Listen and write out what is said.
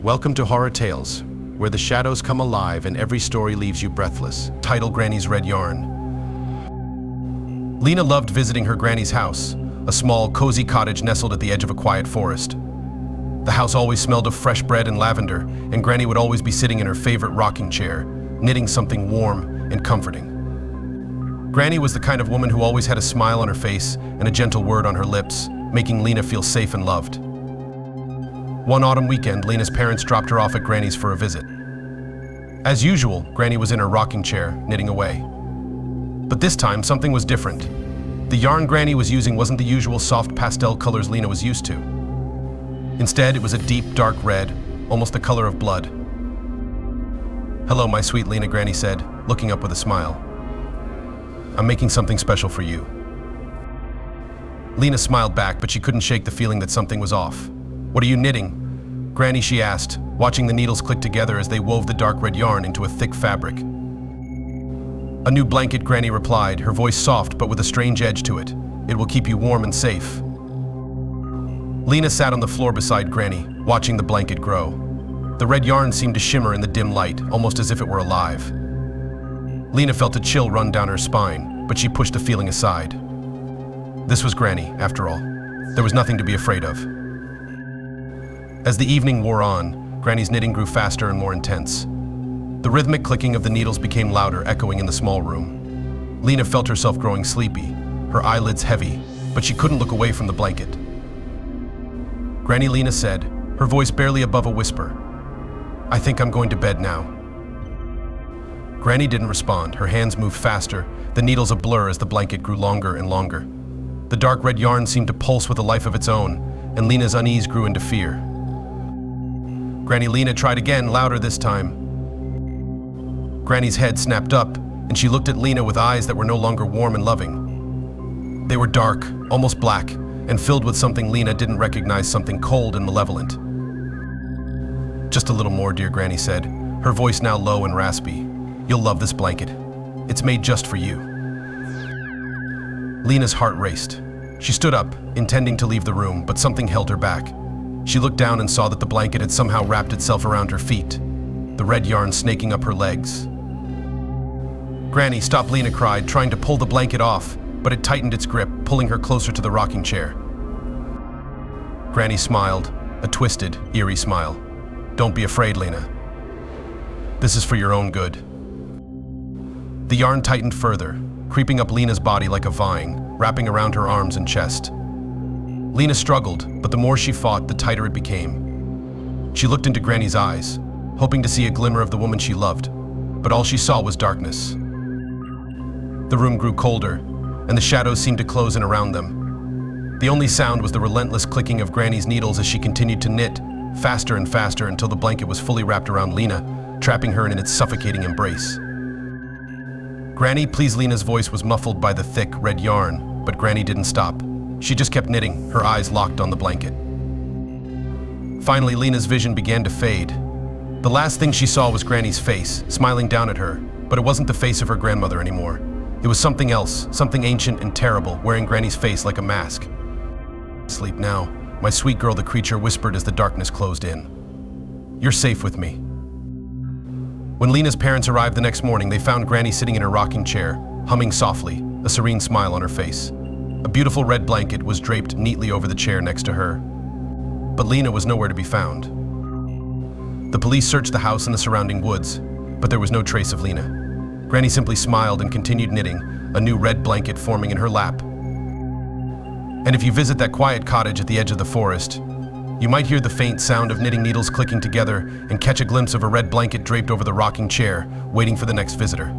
Welcome to Horror Tales, where the shadows come alive and every story leaves you breathless. Title: Granny's Red Yarn. Lena loved visiting her granny's house, a small, cozy cottage nestled at the edge of a quiet forest. The house always smelled of fresh bread and lavender, and Granny would always be sitting in her favorite rocking chair, knitting something warm and comforting. Granny was the kind of woman who always had a smile on her face and a gentle word on her lips, making Lena feel safe and loved. One autumn weekend, Lena's parents dropped her off at Granny's for a visit. As usual, Granny was in her rocking chair, knitting away. But this time, something was different. The yarn Granny was using wasn't the usual soft pastel colors Lena was used to. Instead, it was a deep, dark red, almost the color of blood. "Hello, my sweet Lena," Granny said, looking up with a smile. "I'm making something special for you." Lena smiled back, but she couldn't shake the feeling that something was off. "What are you knitting, Granny?" she asked, watching the needles click together as they wove the dark red yarn into a thick fabric. "A new blanket," Granny replied, her voice soft but with a strange edge to it. "It will keep you warm and safe." Lena sat on the floor beside Granny, watching the blanket grow. The red yarn seemed to shimmer in the dim light, almost as if it were alive. Lena felt a chill run down her spine, but she pushed the feeling aside. This was Granny, after all. There was nothing to be afraid of. As the evening wore on, Granny's knitting grew faster and more intense. The rhythmic clicking of the needles became louder, echoing in the small room. Lena felt herself growing sleepy, her eyelids heavy, but she couldn't look away from the blanket. "Granny," Lena said, her voice barely above a whisper, "I think I'm going to bed now." Granny didn't respond. Her hands moved faster, the needles a blur as the blanket grew longer and longer. The dark red yarn seemed to pulse with a life of its own, and Lena's unease grew into fear. "Granny," Lena tried again, louder this time. Granny's head snapped up, and she looked at Lena with eyes that were no longer warm and loving. They were dark, almost black, and filled with something Lena didn't recognize, something cold and malevolent. "Just a little more, dear," Granny said, her voice now low and raspy. "You'll love this blanket. It's made just for you." Lena's heart raced. She stood up, intending to leave the room, but something held her back. She looked down and saw that the blanket had somehow wrapped itself around her feet, the red yarn snaking up her legs. "Granny, stop," Lena cried, trying to pull the blanket off, but it tightened its grip, pulling her closer to the rocking chair. Granny smiled, a twisted, eerie smile. "Don't be afraid, Lena. This is for your own good." The yarn tightened further, creeping up Lena's body like a vine, wrapping around her arms and chest. Lena struggled, but the more she fought, the tighter it became. She looked into Granny's eyes, hoping to see a glimmer of the woman she loved, but all she saw was darkness. The room grew colder, and the shadows seemed to close in around them. The only sound was the relentless clicking of Granny's needles as she continued to knit, faster and faster until the blanket was fully wrapped around Lena, trapping her in its suffocating embrace. "Granny, please." Lena's voice was muffled by the thick, red yarn, but Granny didn't stop. She just kept knitting, her eyes locked on the blanket. Finally, Lena's vision began to fade. The last thing she saw was Granny's face, smiling down at her, but it wasn't the face of her grandmother anymore. It was something else, something ancient and terrible, wearing Granny's face like a mask. "Sleep now, my sweet girl," the creature whispered as the darkness closed in. "You're safe with me." When Lena's parents arrived the next morning, they found Granny sitting in her rocking chair, humming softly, a serene smile on her face. A beautiful red blanket was draped neatly over the chair next to her. But Lena was nowhere to be found. The police searched the house and the surrounding woods, but there was no trace of Lena. Granny simply smiled and continued knitting, a new red blanket forming in her lap. And if you visit that quiet cottage at the edge of the forest, you might hear the faint sound of knitting needles clicking together and catch a glimpse of a red blanket draped over the rocking chair, waiting for the next visitor.